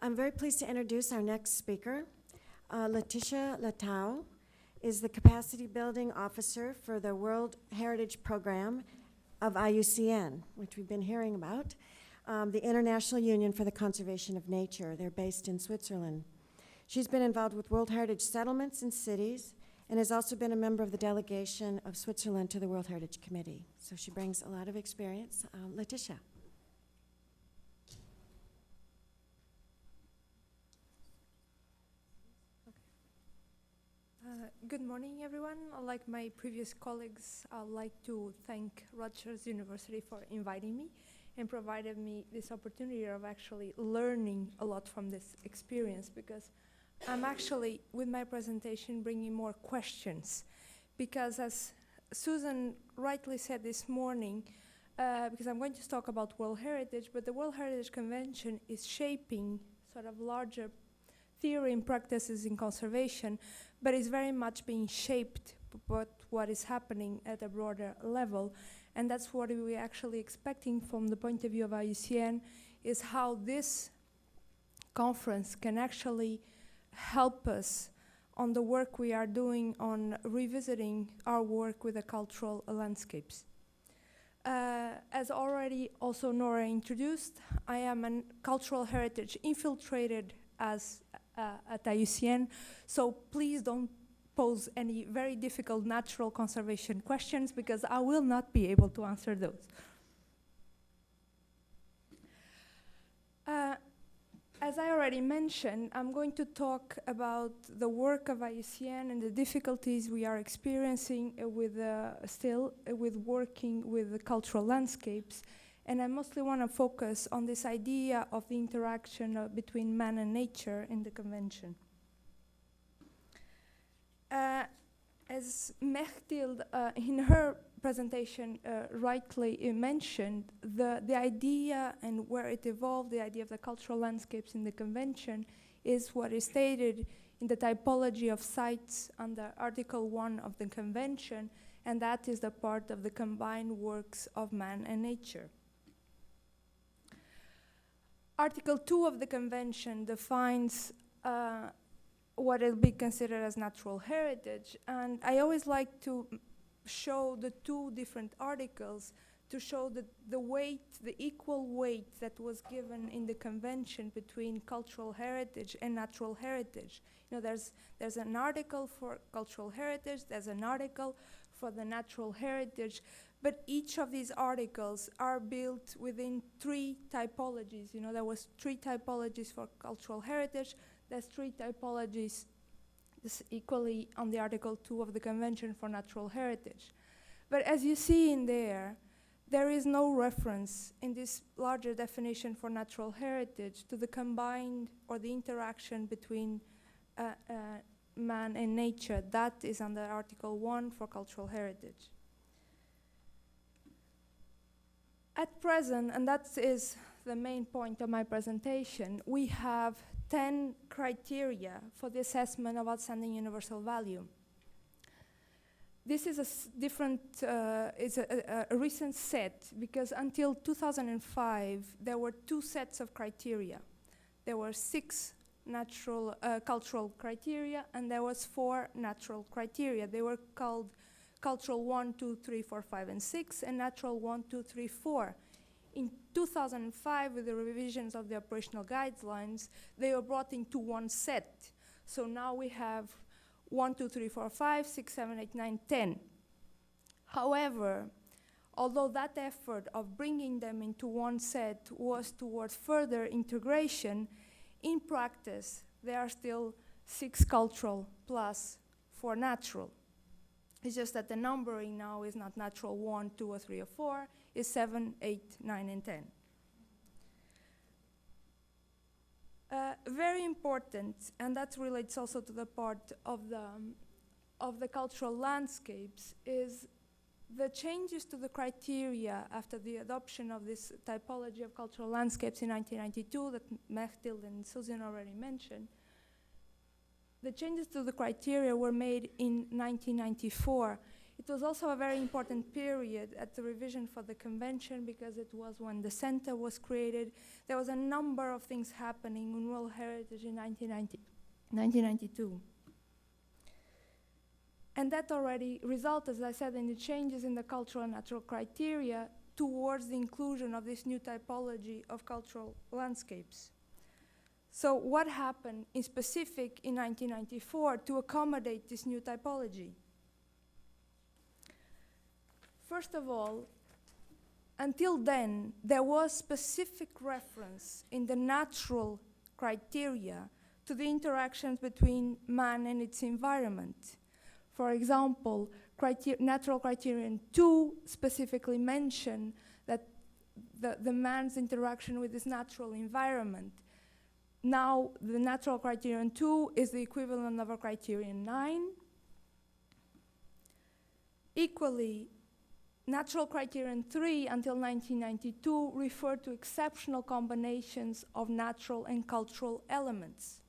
I'm very pleased to introduce our next speaker. Leticia Leitao is the Capacity Building Officer for the World Heritage Program of IUCN, which we've been hearing about, the International Union for the Conservation of Nature. They're based in Switzerland. She's been involved with World Heritage settlements and cities, and has also been a member of the delegation of Switzerland to the World Heritage Committee. So she brings a lot of experience. Leticia. Good morning, everyone. Like my previous colleagues, I'd like to thank Rutgers University for inviting me and provided me this opportunity of actually learning a lot from this experience, because I'm actually, with my presentation, bringing more questions. Because as Susan rightly said this morning, because I'm going to talk about World Heritage, but the World Heritage Convention is shaping sort of larger theory and practices in conservation, but is very much being shaped by what is happening at a broader level. And that's what we're actually expecting from the point of view of IUCN, is how this conference can actually help us on the work we are doing on revisiting our work with the cultural landscapes. As already also Nora introduced, I am a cultural heritage infiltrated as at IUCN, so please don't pose any very difficult natural conservation questions, because I will not be able to answer those. As I already mentioned, I'm going to talk about the work of IUCN and the difficulties we are experiencing with working with the cultural landscapes. And I mostly want to focus on this idea of the interaction between man and nature in the convention. As Mechtild, in her presentation, rightly mentioned, the idea and where it evolved, the idea of the cultural landscapes in the convention, is what is stated in the typology of sites under Article 1 of the convention, and that is the part of the combined works of man and nature. Article 2 of the convention defines what will be considered as natural heritage, and I always like to show the two different articles to show the weight, the equal weight that was given in the convention between cultural heritage and natural heritage. You know, there's an article for cultural heritage, there's an article for the natural heritage, but each of these articles are built within three typologies. You know, there was three typologies for cultural heritage, there's three typologies equally on the Article 2 of the Convention for natural heritage. But as you see in there is no reference in this larger definition for natural heritage to the combined or the interaction between man and nature. That is under Article 1 for cultural heritage. At present, and that is the main point of my presentation, we have 10 criteria for the assessment of outstanding universal value. This is a recent set, because until 2005, there were two sets of criteria. There were 6 natural cultural criteria, and there was 4 natural criteria. They were called cultural 1, 2, 3, 4, 5, and 6, and natural 1, 2, 3, 4. In 2005, with the revisions of the operational guidelines, they were brought into one set. So now we have 1, 2, 3, 4, 5, 6, 7, 8, 9, 10. However, although that effort of bringing them into one set was towards further integration, in practice, there are still 6 cultural plus 4 natural. It's just that the numbering now is not natural 1, 2, or 3, or 4, it's 7, 8, 9, and 10. Very important, and that relates also to the part of the cultural landscapes, is the changes to the criteria after the adoption of this typology of cultural landscapes in 1992 that Mechtild and Susan already mentioned. The changes to the criteria were made in 1994. It was also a very important period at the revision for the convention because it was when the center was created. There was a number of things happening in World Heritage in 1992. And that already resulted, as I said, in the changes in the cultural and natural criteria towards the inclusion of this new typology of cultural landscapes. So what happened in specific in 1994 to accommodate this new typology? First of all, until then, there was specific reference in the natural criteria to the interactions between man and its environment. For example, natural criterion 2 specifically mentioned that the man's interaction with his natural environment. Now, the natural criterion 2 is the equivalent of a criterion 9. Equally, natural criterion 3 until 1992 referred to exceptional combinations of natural and cultural elements.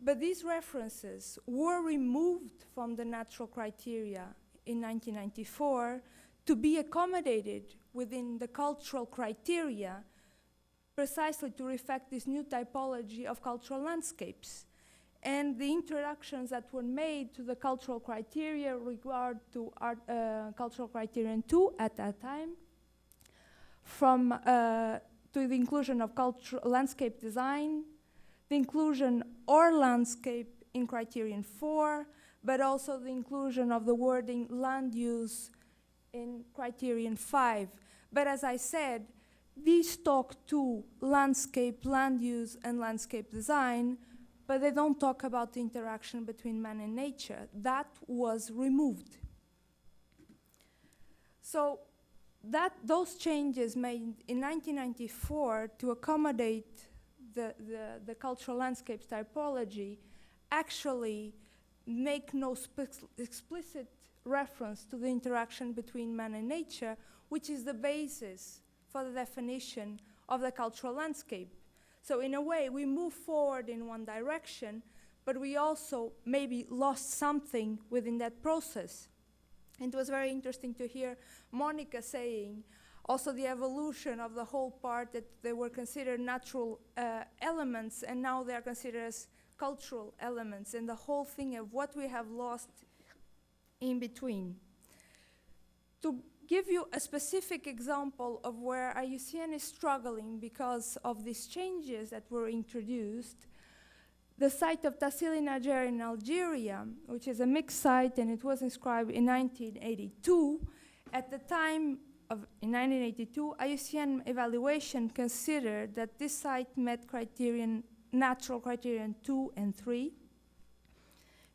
But these references were removed from the natural criteria in 1994 to be accommodated within the cultural criteria precisely to reflect this new typology of cultural landscapes. And the introductions that were made to the cultural criteria regard to cultural criterion 2 at that time, from to the inclusion of landscape design, the inclusion or landscape in criterion 4, but also the inclusion of the wording land use in criterion 5. But as I said, these talk to landscape, land use, and landscape design, but they don't talk about the interaction between man and nature. That was removed. So those changes made in 1994 to accommodate the cultural landscapes typology actually make no explicit reference to the interaction between man and nature, which is the basis for the definition of the cultural landscape. So in a way, we move forward in one direction, but we also maybe lost something within that process. And it was very interesting to hear Monica saying also the evolution of the whole part, that they were considered natural elements, and now they are considered as cultural elements, and the whole thing of what we have lost in between. To give you a specific example of where IUCN is struggling because of these changes that were introduced, the site of Tassili Najer in Algeria, which is a mixed site, and it was inscribed in 1982. At the time in 1982, IUCN evaluation considered that this site met natural criterion 2 and 3,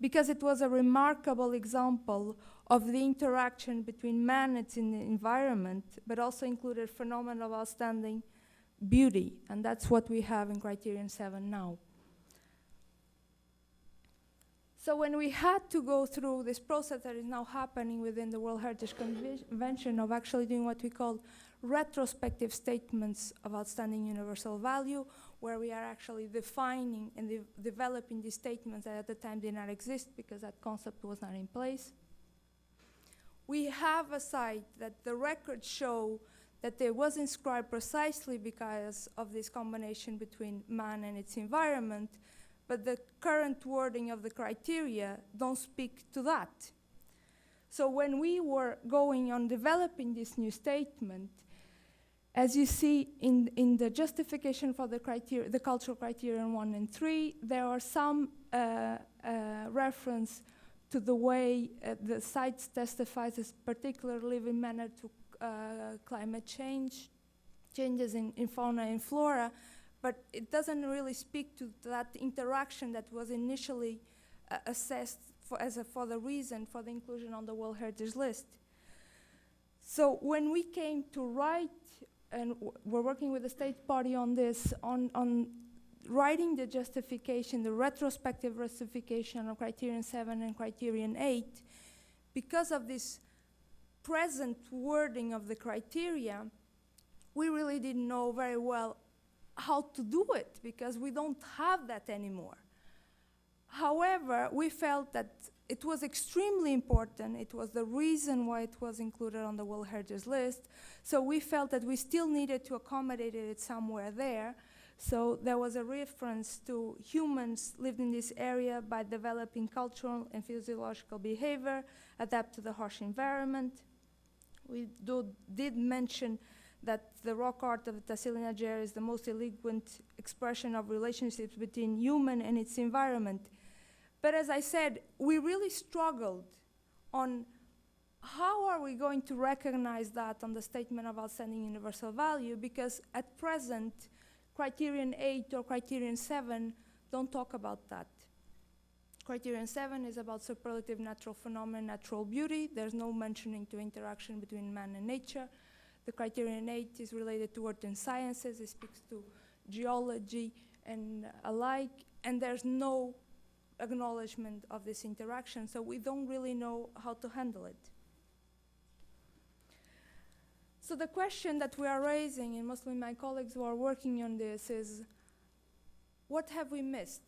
because it was a remarkable example of the interaction between man and its environment, but also included phenomena of outstanding beauty, and that's what we have in criterion 7 now. So when we had to go through this process that is now happening within the World Heritage Convention of actually doing what we call retrospective statements of outstanding universal value, where we are actually defining and developing these statements that at the time did not exist because that concept was not in place. We have a site that the records show that it was inscribed precisely because of this combination between man and its environment, but the current wording of the criteria don't speak to that. So when we were going on developing this new statement, as you see in the justification for the criteria, the cultural criterion 1 and 3, there are some reference to the way the sites testifies as particular living manner to climate change, changes in fauna and flora, but it doesn't really speak to that interaction that was initially assessed for the reason for the inclusion on the World Heritage List. So when we came to write, and we're working with the state party on this, on writing the justification, the retrospective justification of criterion 7 and criterion 8, because of this present wording of the criteria, we really didn't know very well how to do it, because we don't have that anymore. However, we felt that it was extremely important. It was the reason why it was included on the World Heritage List. So we felt that we still needed to accommodate it somewhere there. So there was a reference to humans lived in this area by developing cultural and physiological behavior, adapt to the harsh environment. We did mention that the rock art of the Tassili Nigeria is the most eloquent expression of relationships between human and its environment. But as I said, we really struggled on how are we going to recognize that on the Statement of Outstanding Universal Value, because at present, Criterion 8 or Criterion 7 don't talk about that. Criterion 7 is about superlative natural phenomena, natural beauty. There's no mentioning to interaction between man and nature. The Criterion 8 is related to earth and sciences. It speaks to geology and alike, and there's no acknowledgement of this interaction, so we don't really know how to handle it. So the question that we are raising, and mostly my colleagues who are working on this, is what have we missed?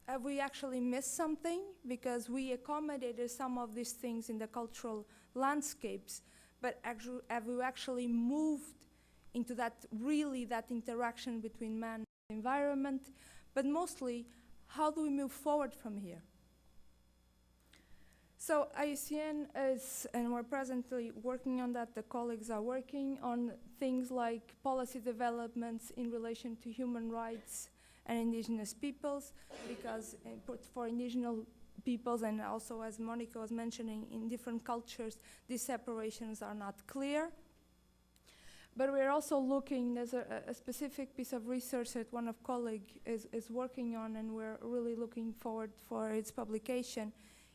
Have we actually missed something? Because we accommodated some of these things in the cultural landscapes, but have we actually moved into that interaction between man and environment? But mostly, how do we move forward from here? So IUCN is, and we're presently working on that, the colleagues are working on things like policy developments in relation to human rights and indigenous peoples, because for indigenous peoples, and also as Monica was mentioning, in different cultures, these separations are not clear. But we're also looking, there's a specific piece of research that one of colleagues is working on, and we're really looking forward for its publication,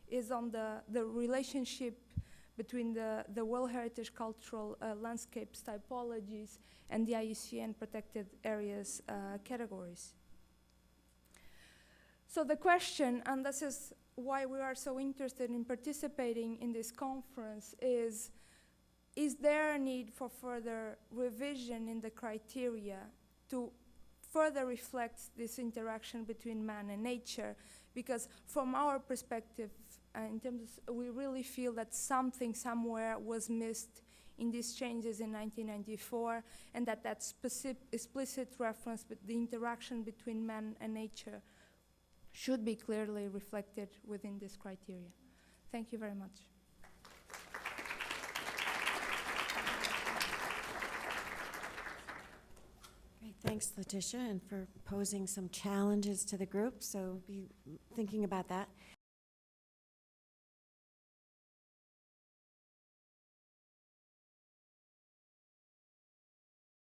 is on the relationship between the World Heritage Cultural Landscapes typologies and the IUCN protected areas categories. So the question, and this is why we are so interested in participating in this conference, is there a need for further revision in the criteria to further reflect this interaction between man and nature? Because from our perspective, in terms of, we really feel that something somewhere was missed in these changes in 1994, and that explicit reference with the interaction between man and nature should be clearly reflected within this criteria. Thank you very much. Great, thanks, Leticia, and for posing some challenges to the group, so be thinking about that.